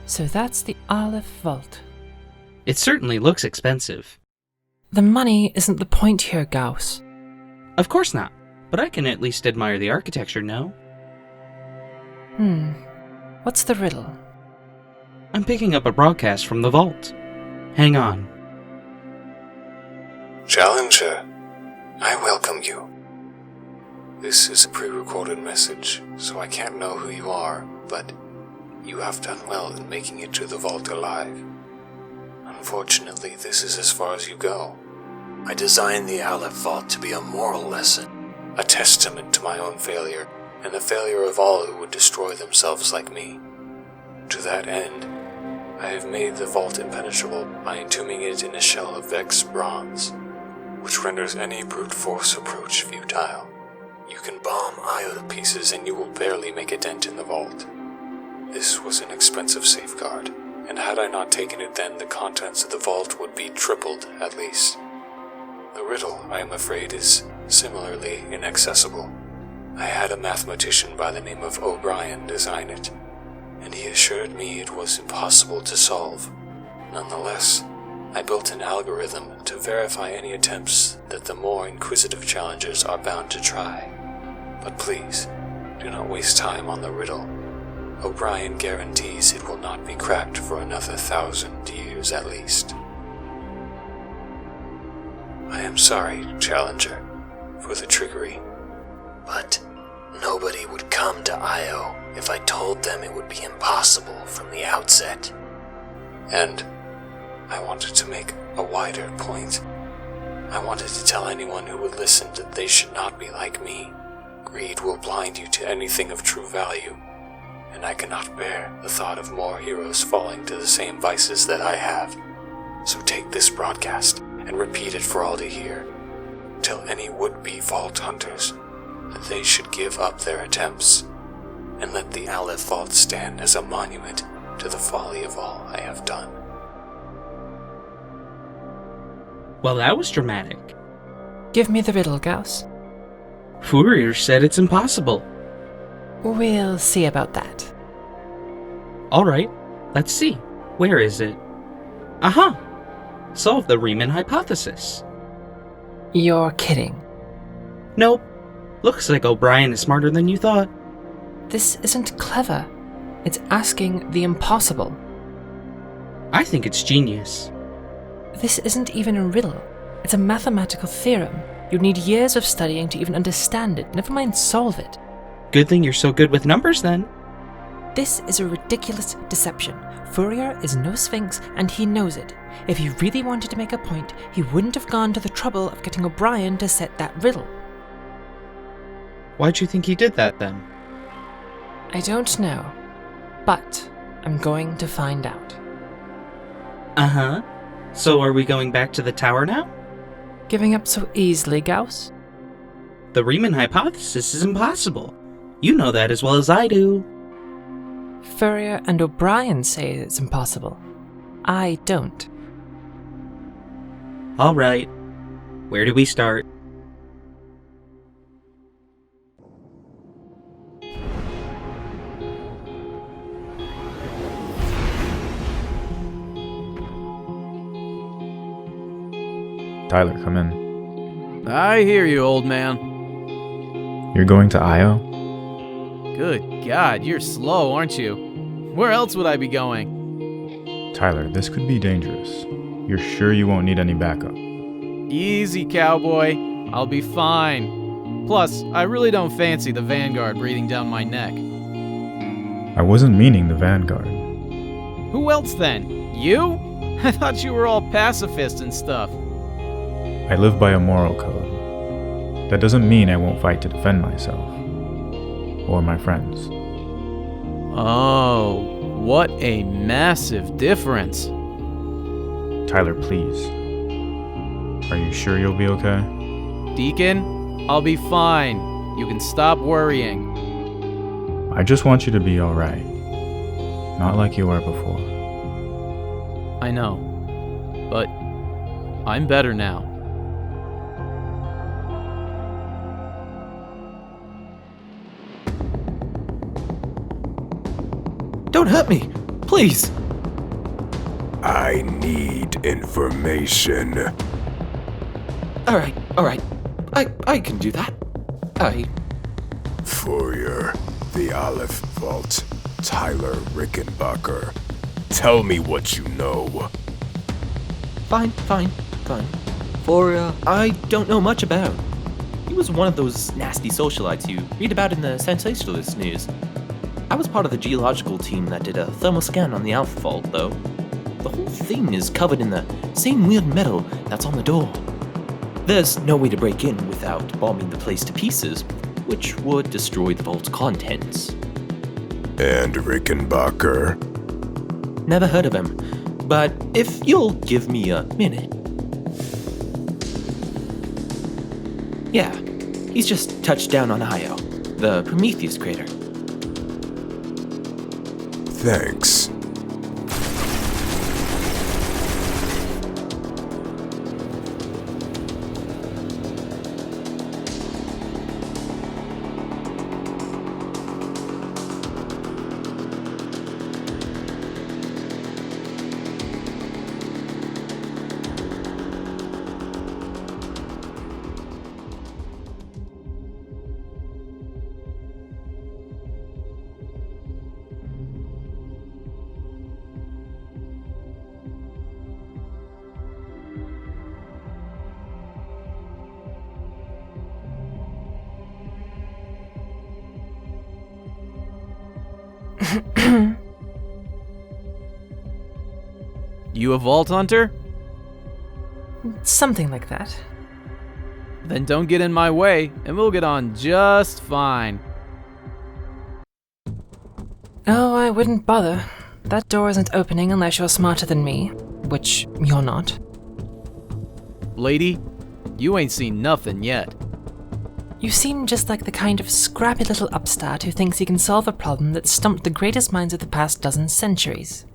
So that's the Aleph Vault. It certainly looks expensive. The money isn't the point here, Gauss. Of course not, but I can at least admire the architecture, no? What's the riddle? I'm picking up a broadcast from the vault. Hang on. Challenger, I welcome you. This is a pre-recorded message, so I can't know who you are, but you have done well in making it to the vault alive. Unfortunately, this is as far as you go. I designed the Aleph Vault to be a moral lesson, a testament to my own failure, and the failure of all who would destroy themselves like me. To that end, I have made the vault impenetrable by entombing it in a shell of Vex bronze, which renders any brute force approach futile. You can bomb Io to pieces and you will barely make a dent in the vault. This was an expensive safeguard, and had I not taken it then, the contents of the vault would be tripled at least. The riddle, I am afraid, is similarly inaccessible. I had a mathematician by the name of O'Brien design it, and he assured me it was impossible to solve. Nonetheless, I built an algorithm to verify any attempts that the more inquisitive challengers are bound to try. But please, do not waste time on the riddle. O'Brien guarantees it will not be cracked for another 1,000 years at least. I am sorry, Challenger, for the trickery. But nobody would come to Io if I told them it would be impossible from the outset. And I wanted to make a wider point. I wanted to tell anyone who would listen that they should not be like me. Greed will blind you to anything of true value, and I cannot bear the thought of more heroes falling to the same vices that I have. So take this broadcast and repeat it for all to hear. Tell any would-be vault hunters that they should give up their attempts, and let the Aleph Vault stand as a monument to the folly of all I have done. Well, that was dramatic. Give me the riddle, Gauss. Fourier said it's impossible. We'll see about that. Alright, let's see. Where is it? Aha! Solve the Riemann hypothesis. You're kidding. Nope. Looks like O'Brien is smarter than you thought. This isn't clever. It's asking the impossible. I think it's genius. This isn't even a riddle. It's a mathematical theorem. You'd need years of studying to even understand it, never mind solve it. Good thing you're so good with numbers then. This is a ridiculous deception. Fourier is no sphinx, and he knows it. If he really wanted to make a point, he wouldn't have gone to the trouble of getting O'Brien to set that riddle. Why'd you think he did that then? I don't know, but I'm going to find out. Uh-huh. So are we going back to the tower now? Giving up so easily, Gauss? The Riemann hypothesis is impossible. You know that as well as I do. Fourier and O'Brien say it's impossible. I don't. Alright. Where do we start? Tyler, come in. I hear you, old man. You're going to Io? Good God, you're slow, aren't you? Where else would I be going? Tyler, this could be dangerous. You're sure you won't need any backup? Easy, cowboy. I'll be fine. Plus, I really don't fancy the Vanguard breathing down my neck. I wasn't meaning the Vanguard. Who else then? You? I thought you were all pacifist and stuff. I live by a moral code. That doesn't mean I won't fight to defend myself. Or my friends. Oh, what a massive difference. Tyler, please. Are you sure you'll be okay? Deacon, I'll be fine. You can stop worrying. I just want you to be alright. Not like you were before. I know. But I'm better now. Don't hurt me! Please! I need information. Alright. I can do that. Fourier, the Aleph Vault, Tyler Rickenbacker. Tell me what you know. Fine. For, I don't know much about. He was one of those nasty socialites you read about in the sensationalist news. I was part of the geological team that did a thermal scan on the Aleph Vault, though. The whole thing is covered in the same weird metal that's on the door. There's no way to break in without bombing the place to pieces, which would destroy the vault's contents. And Rickenbacker? Never heard of him, but if you'll give me a minute. Yeah, he's just touched down on Io, the Prometheus crater. Thanks. You a vault hunter? Something like that. Then don't get in my way, and we'll get on just fine. Oh, I wouldn't bother. That door isn't opening unless you're smarter than me, which you're not. Lady, you ain't seen nothing yet. You seem just like the kind of scrappy little upstart who thinks he can solve a problem that stumped the greatest minds of the past dozen centuries.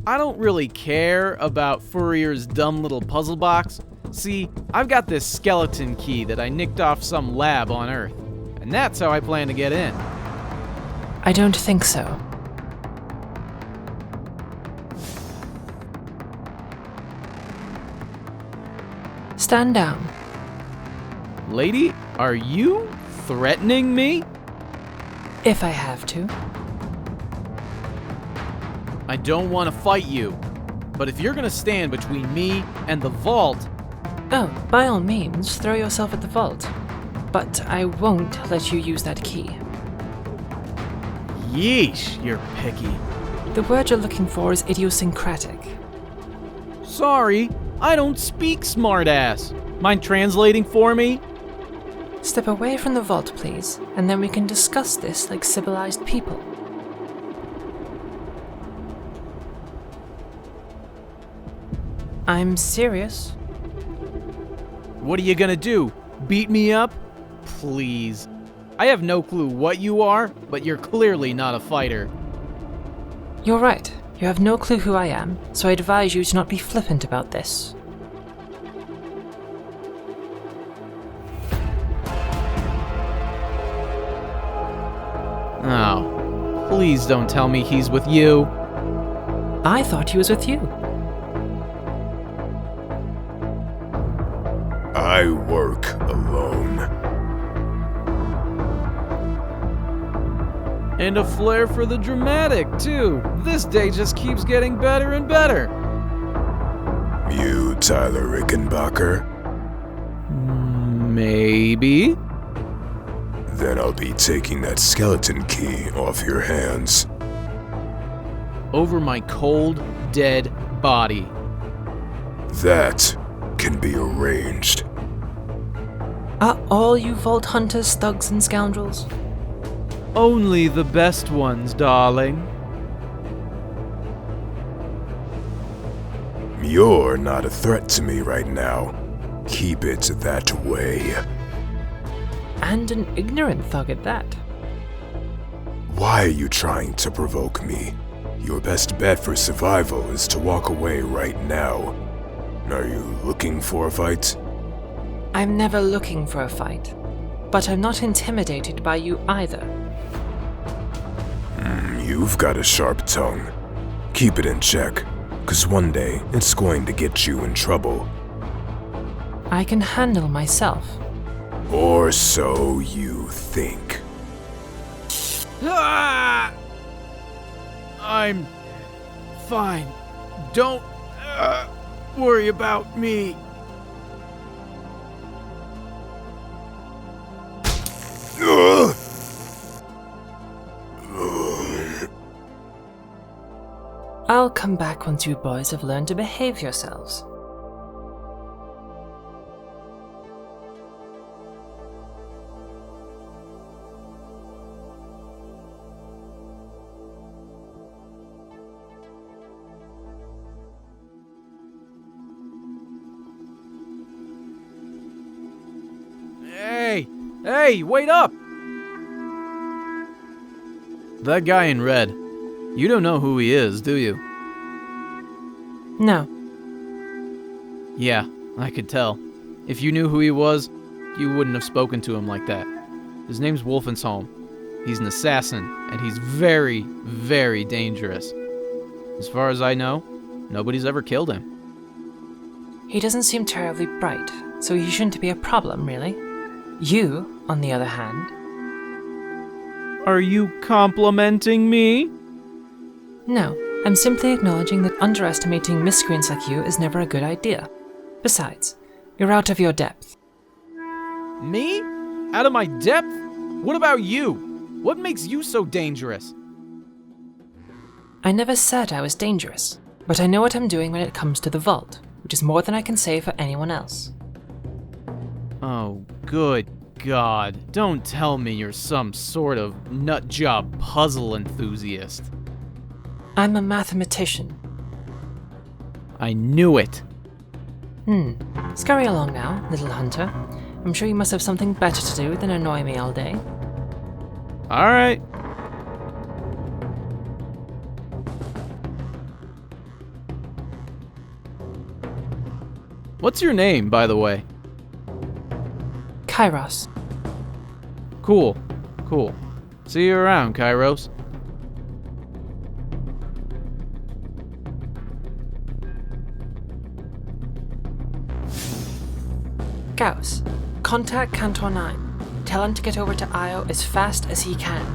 I don't really care about Fourier's dumb little puzzle box. See, I've got this skeleton key that I nicked off some lab on Earth, and that's how I plan to get in. I don't think so. Stand down. Lady, are you threatening me? If I have to. I don't want to fight you, but if you're gonna stand between me and the vault... Oh, by all means, throw yourself at the vault. But I won't let you use that key. Yeesh, you're picky. The word you're looking for is idiosyncratic. Sorry, I don't speak smartass. Mind translating for me? Step away from the vault, please, and then we can discuss this like civilized people. I'm serious. What are you gonna do? Beat me up? Please. I have no clue what you are, but you're clearly not a fighter. You're right. You have no clue who I am, so I advise you to not be flippant about this. Oh, please don't tell me he's with you. I thought he was with you. I work alone. And a flair for the dramatic, too. This day just keeps getting better and better. You, Tyler Rickenbacker? Maybe? Then I'll be taking that skeleton key off your hands. Over my cold, dead body. That can be arranged. Are all you vault hunters thugs and scoundrels? Only the best ones, darling. You're not a threat to me right now. Keep it that way. And an ignorant thug at that. Why are you trying to provoke me? Your best bet for survival is to walk away right now. Are you looking for a fight? I'm never looking for a fight, but I'm not intimidated by you either. You've got a sharp tongue. Keep it in check, 'cause one day it's going to get you in trouble. I can handle myself. Or so you think. Ah! I'm fine. Don't worry about me. Ugh. I'll come back once you boys have learned to behave yourselves. Hey, wait up! That guy in red. You don't know who he is, do you? No. Yeah, I could tell. If you knew who he was, you wouldn't have spoken to him like that. His name's Wolvenstholme. He's an assassin, and he's very, very dangerous. As far as I know, nobody's ever killed him. He doesn't seem terribly bright, so he shouldn't be a problem, really. You, on the other hand... Are you complimenting me? No, I'm simply acknowledging that underestimating miscreants like you is never a good idea. Besides, you're out of your depth. Me? Out of my depth? What about you? What makes you so dangerous? I never said I was dangerous, but I know what I'm doing when it comes to the vault, which is more than I can say for anyone else. Oh, good God. Don't tell me you're some sort of nutjob puzzle enthusiast. I'm a mathematician. I knew it. Scurry along now, little hunter. I'm sure you must have something better to do than annoy me all day. All right. What's your name, by the way? Kairos. Cool. See you around, Kairos. Gauss, contact Cantor 9. Tell him to get over to Io as fast as he can.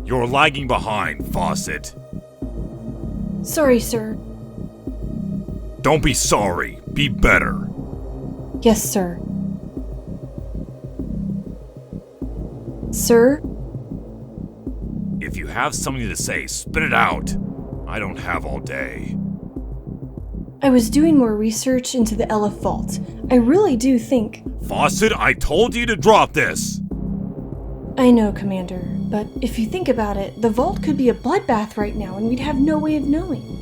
You're lagging behind, Fawcett. Sorry, sir. Don't be sorry. Be better. Yes, sir. Sir? If you have something to say, spit it out. I don't have all day. I was doing more research into the Aleph Vault. I really do think... Fawcett, I told you to drop this! I know, Commander, but if you think about it, the vault could be a bloodbath right now and we'd have no way of knowing.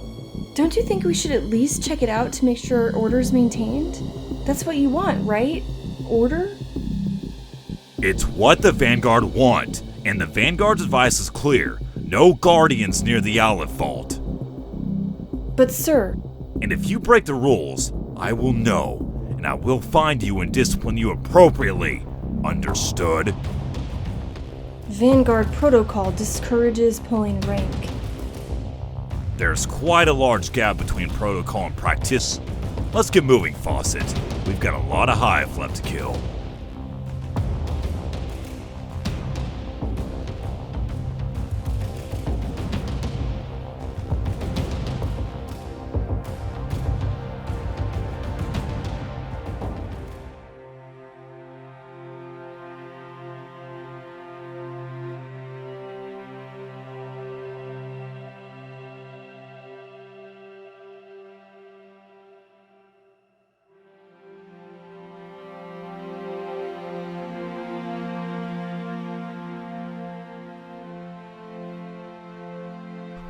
Don't you think we should at least check it out to make sure order's maintained? That's what you want, right? Order? It's what the Vanguard want, and the Vanguard's advice is clear. No Guardians near the Aleph Vault. But sir... And if you break the rules, I will know, and I will find you and discipline you appropriately. Understood? Vanguard protocol discourages pulling rank. There's quite a large gap between protocol and practice. Let's get moving, Fawcett. We've got a lot of hive left to kill.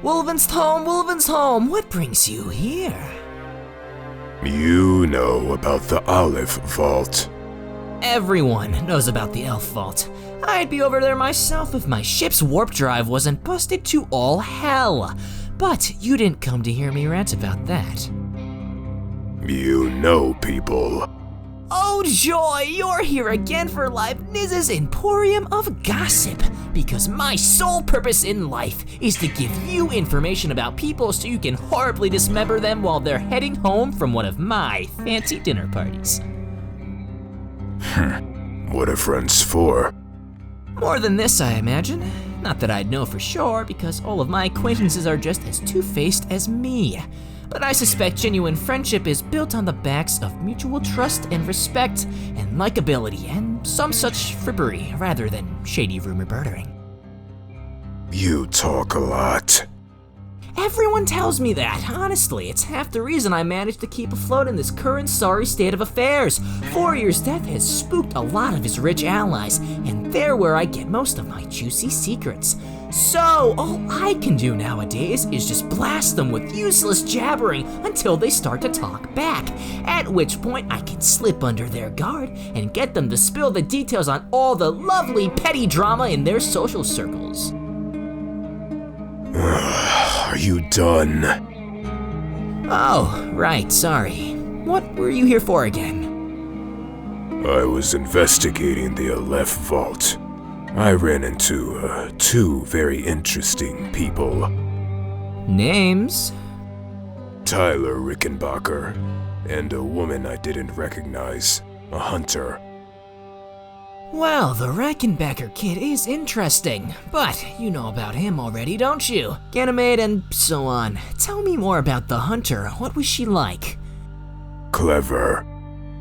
Wolvenstholme, what brings you here? You know about the Aleph Vault. Everyone knows about the Aleph Vault. I'd be over there myself if my ship's warp drive wasn't busted to all hell. But you didn't come to hear me rant about that. You know people. Oh joy, you're here again for Leibniz's Emporium of Gossip. Because my sole purpose in life is to give you information about people so you can horribly dismember them while they're heading home from one of my fancy dinner parties. What are friends for? More than this, I imagine. Not that I'd know for sure, because all of my acquaintances are just as two-faced as me. But I suspect genuine friendship is built on the backs of mutual trust and respect and likability and some such frippery rather than shady rumor bartering. You talk a lot. Everyone tells me that, honestly. It's half the reason I managed to keep afloat in this current sorry state of affairs. 4 years' death has spooked a lot of his rich allies, and they're where I get most of my juicy secrets. So, all I can do nowadays is just blast them with useless jabbering until they start to talk back, at which point I can slip under their guard and get them to spill the details on all the lovely petty drama in their social circles. Are you done? Oh, right, sorry. What were you here for again? I was investigating the Aleph Vault. I ran into two very interesting people. Names? Tyler Rickenbacker and a woman I didn't recognize, a hunter. Well, the Rickenbacker kid is interesting, but you know about him already, don't you? Ganymede and so on. Tell me more about the hunter. What was she like? Clever.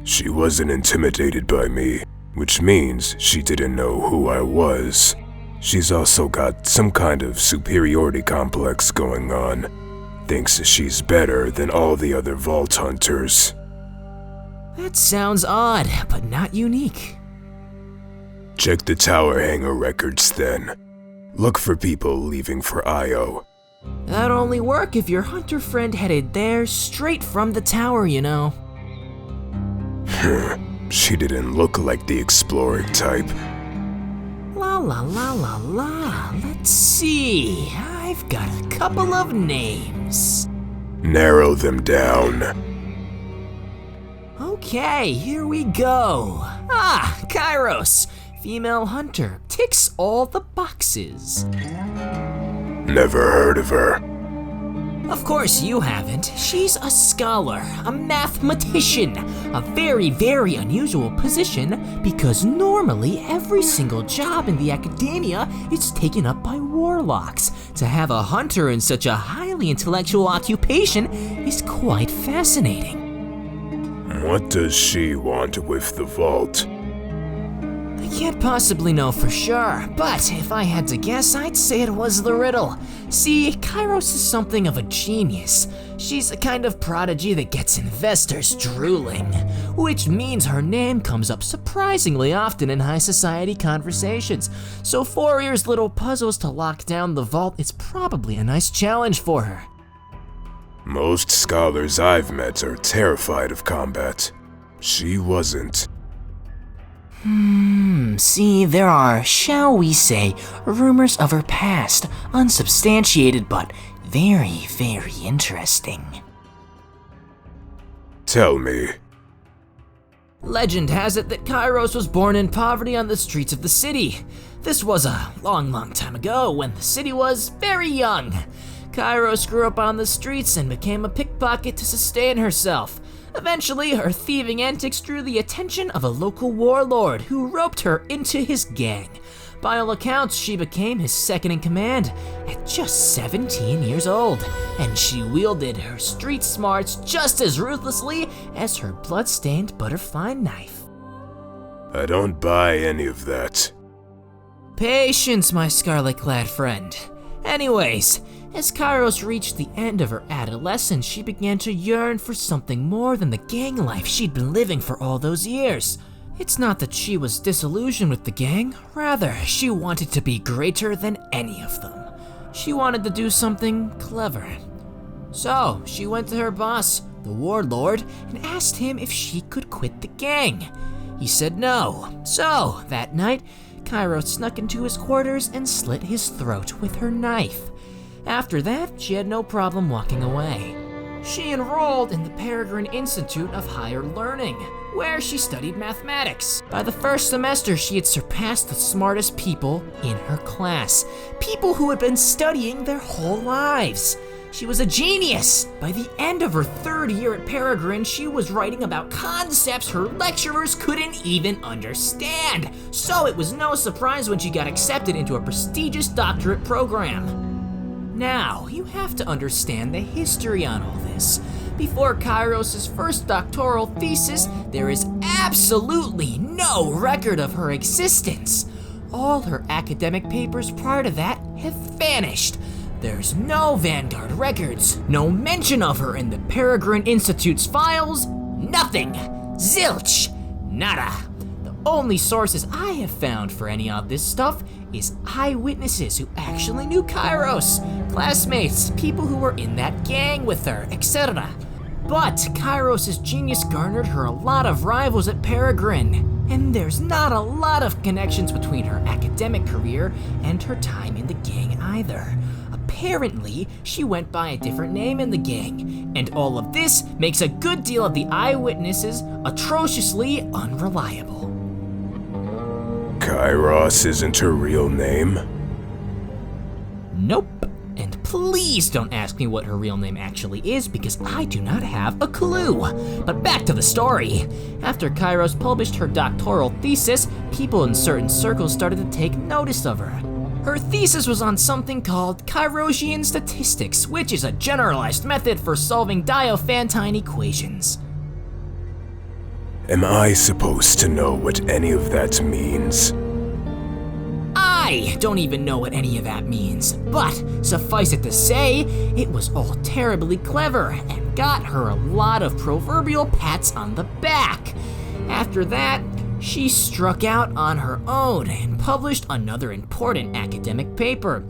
She wasn't intimidated by me, which means she didn't know who I was. She's also got some kind of superiority complex going on. Thinks she's better than all the other vault hunters. That sounds odd, but not unique. Check the tower hangar records then. Look for people leaving for Io. That'd only work if your hunter friend headed there straight from the tower, you know. She didn't look like the exploring type. La la la la la. Let's see. I've got a couple of names. Narrow them down. Okay, here we go. Kairos. Female hunter. Ticks all the boxes. Never heard of her. Of course you haven't. She's a scholar, a mathematician, a very, very unusual position because normally every single job in the academia is taken up by warlocks. To have a hunter in such a highly intellectual occupation is quite fascinating. What does she want with the vault? I can't possibly know for sure, but if I had to guess, I'd say it was the riddle. See, Kairos is something of a genius. She's a kind of prodigy that gets investors drooling, which means her name comes up surprisingly often in high society conversations. So Fourier's little puzzles to lock down the vault is probably a nice challenge for her. Most scholars I've met are terrified of combat. She wasn't. See, there are, shall we say, rumors of her past, unsubstantiated but very, very interesting. Tell me. Legend has it that Kairos was born in poverty on the streets of the city. This was a long, long time ago when the city was very young. Kairos grew up on the streets and became a pickpocket to sustain herself. Eventually, her thieving antics drew the attention of a local warlord who roped her into his gang. By all accounts, she became his second in command at just 17 years old, and she wielded her street smarts just as ruthlessly as her blood-stained butterfly knife. I don't buy any of that. Patience, my scarlet-clad friend. Anyways, as Kairos reached the end of her adolescence, she began to yearn for something more than the gang life she'd been living for all those years. It's not that she was disillusioned with the gang, rather, she wanted to be greater than any of them. She wanted to do something clever. So, she went to her boss, the warlord, and asked him if she could quit the gang. He said no. So, that night, Kairos snuck into his quarters and slit his throat with her knife. After that, she had no problem walking away. She enrolled in the Peregrine Institute of Higher Learning, where she studied mathematics. By the first semester, she had surpassed the smartest people in her class, people who had been studying their whole lives. She was a genius. By the end of her third year at Peregrine, she was writing about concepts her lecturers couldn't even understand. So it was no surprise when she got accepted into a prestigious doctorate program. Now, you have to understand the history on all this. Before Kairos' first doctoral thesis, there is absolutely no record of her existence. All her academic papers prior to that have vanished. There's no Vanguard records, no mention of her in the Peregrine Institute's files, nothing. Zilch. Nada. The only sources I have found for any of this stuff is eyewitnesses who actually knew Kairos, classmates, people who were in that gang with her, etc. But Kairos' genius garnered her a lot of rivals at Peregrine, and there's not a lot of connections between her academic career and her time in the gang either. Apparently, she went by a different name in the gang, and all of this makes a good deal of the eyewitnesses atrociously unreliable. Kairos isn't her real name? Nope. And please don't ask me what her real name actually is, because I do not have a clue. But back to the story. After Kairos published her doctoral thesis, people in certain circles started to take notice of her. Her thesis was on something called Kairosian statistics, which is a generalized method for solving Diophantine equations. Am I supposed to know what any of that means? I don't even know what any of that means, but suffice it to say, it was all terribly clever and got her a lot of proverbial pats on the back. After that, she struck out on her own and published another important academic paper,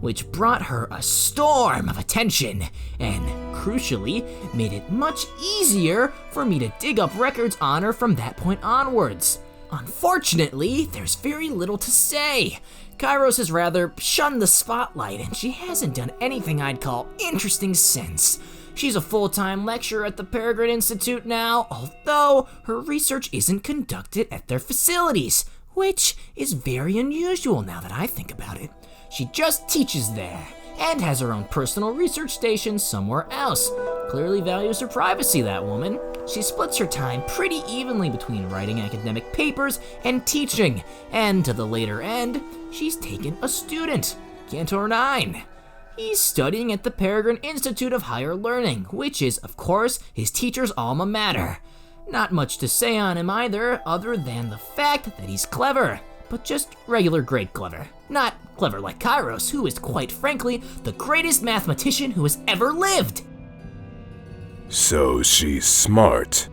which brought her a storm of attention and, crucially, made it much easier for me to dig up records on her from that point onwards. Unfortunately, there's very little to say. Kairos has rather shunned the spotlight, and she hasn't done anything I'd call interesting since. She's a full-time lecturer at the Peregrine Institute now, although her research isn't conducted at their facilities, which is very unusual now that I think about it. She just teaches there, and has her own personal research station somewhere else. Clearly values her privacy, that woman. She splits her time pretty evenly between writing academic papers and teaching, and to the later end, she's taken a student, Cantor 9. He's studying at the Peregrine Institute of Higher Learning, which is, of course, his teacher's alma mater. Not much to say on him either, other than the fact that he's clever, but just regular great clever. Not clever like Kairos, who is quite frankly the greatest mathematician who has ever lived. So she's smart.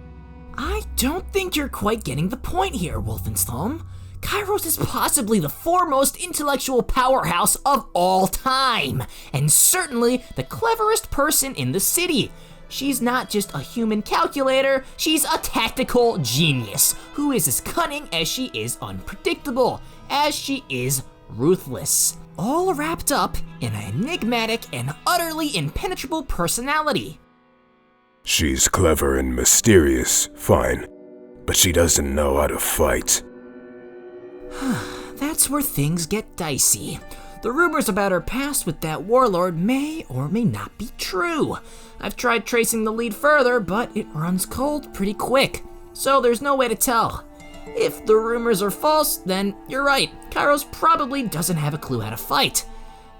I don't think you're quite getting the point here, Wolvenstholme. Kairos is possibly the foremost intellectual powerhouse of all time, and certainly the cleverest person in the city. She's not just a human calculator, she's a tactical genius, who is as cunning as she is unpredictable, as she is ruthless, all wrapped up in an enigmatic and utterly impenetrable personality. She's clever and mysterious, fine, but she doesn't know how to fight. That's where things get dicey. The rumors about her past with that warlord may or may not be true. I've tried tracing the lead further, but it runs cold pretty quick, so there's no way to tell. If the rumors are false, then you're right. Kairos probably doesn't have a clue how to fight.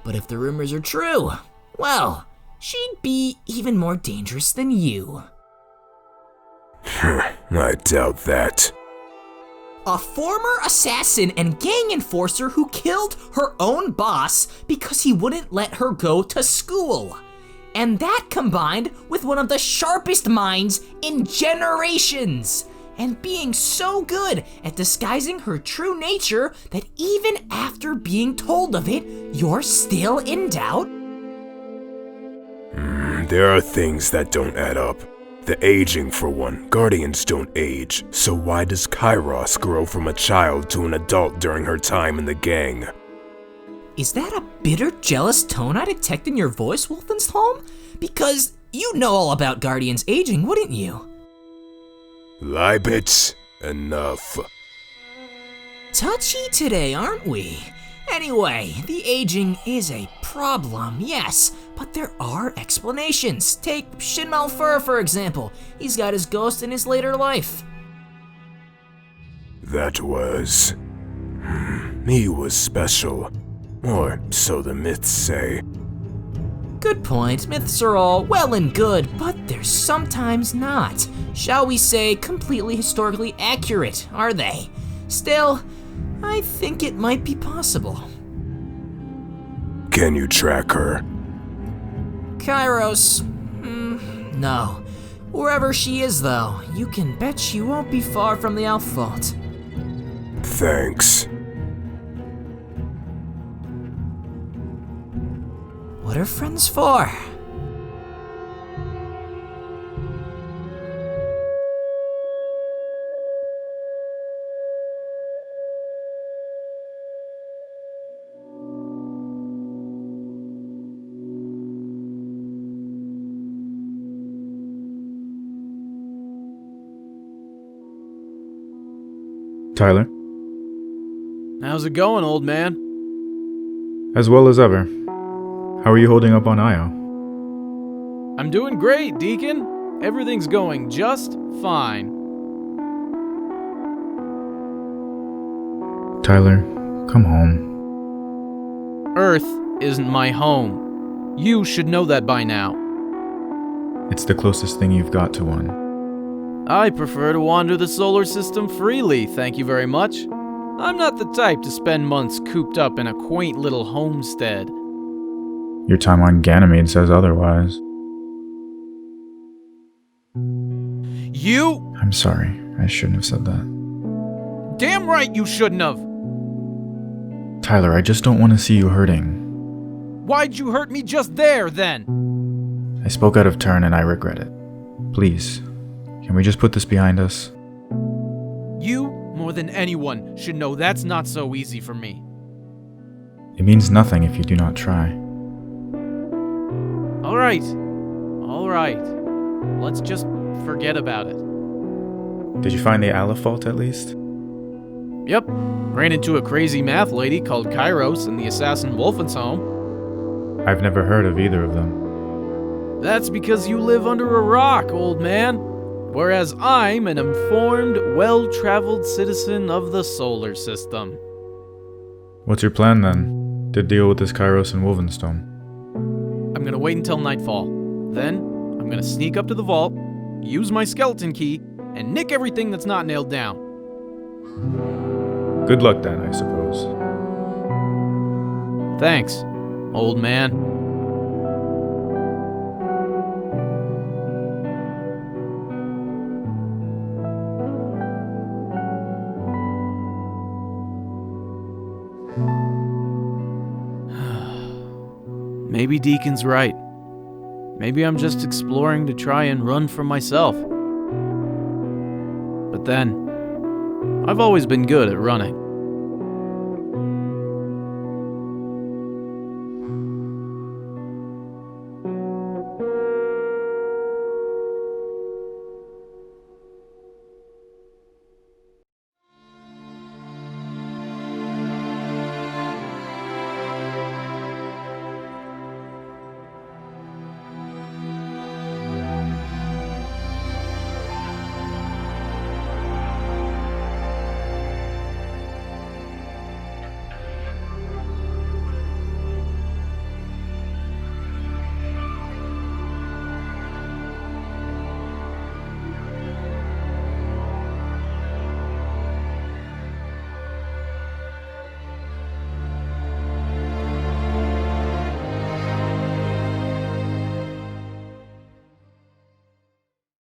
But if the rumors are true, well, she'd be even more dangerous than you. I doubt that. A former assassin and gang enforcer who killed her own boss because he wouldn't let her go to school. And that combined with one of the sharpest minds in generations. And being so good at disguising her true nature that even after being told of it, you're still in doubt? There are things that don't add up. The aging, for one. Guardians don't age, so why does Kairos grow from a child to an adult during her time in the gang? Is that a bitter, jealous tone I detect in your voice, Wolvenstholme? Because you know all about Guardians aging, wouldn't you? Lie bits, enough. Touchy today, aren't we? Anyway, the aging is a problem, yes, but there are explanations. Take Shin Malfur, for example. He's got his ghost in his later life. That was... he was special. Or so the myths say. Good point. Myths are all well and good, but they're sometimes not. Shall we say completely historically accurate, are they? Still, I think it might be possible. Can you track her? Kairos? No. Wherever she is, though, you can bet she won't be far from the Aleph Vault. Thanks. What are friends for? Tyler? How's it going, old man? As well as ever. How are you holding up on Io? I'm doing great, Deacon. Everything's going just fine. Tyler, come home. Earth isn't my home. You should know that by now. It's the closest thing you've got to one. I prefer to wander the solar system freely, thank you very much. I'm not the type to spend months cooped up in a quaint little homestead. Your time on Ganymede says otherwise. You? I'm sorry, I shouldn't have said that. Damn right you shouldn't have! Tyler, I just don't want to see you hurting. Why'd you hurt me just there, then? I spoke out of turn and I regret it. Please, can we just put this behind us? You, more than anyone, should know that's not so easy for me. It means nothing if you do not try. All right. Let's just forget about it. Did you find the Aleph Vault at least? Yep. Ran into a crazy math lady called Kairos and the assassin Wolvenstholme. I've never heard of either of them. That's because you live under a rock, old man. Whereas I'm an informed, well-traveled citizen of the solar system. What's your plan then? To deal with this Kairos and Wolvenstholme? I'm gonna wait until nightfall. Then, I'm gonna sneak up to the vault, use my skeleton key, and nick everything that's not nailed down. Good luck then, I suppose. Thanks, old man. Maybe Deacon's right. Maybe I'm just exploring to try and run from myself. But then, I've always been good at running.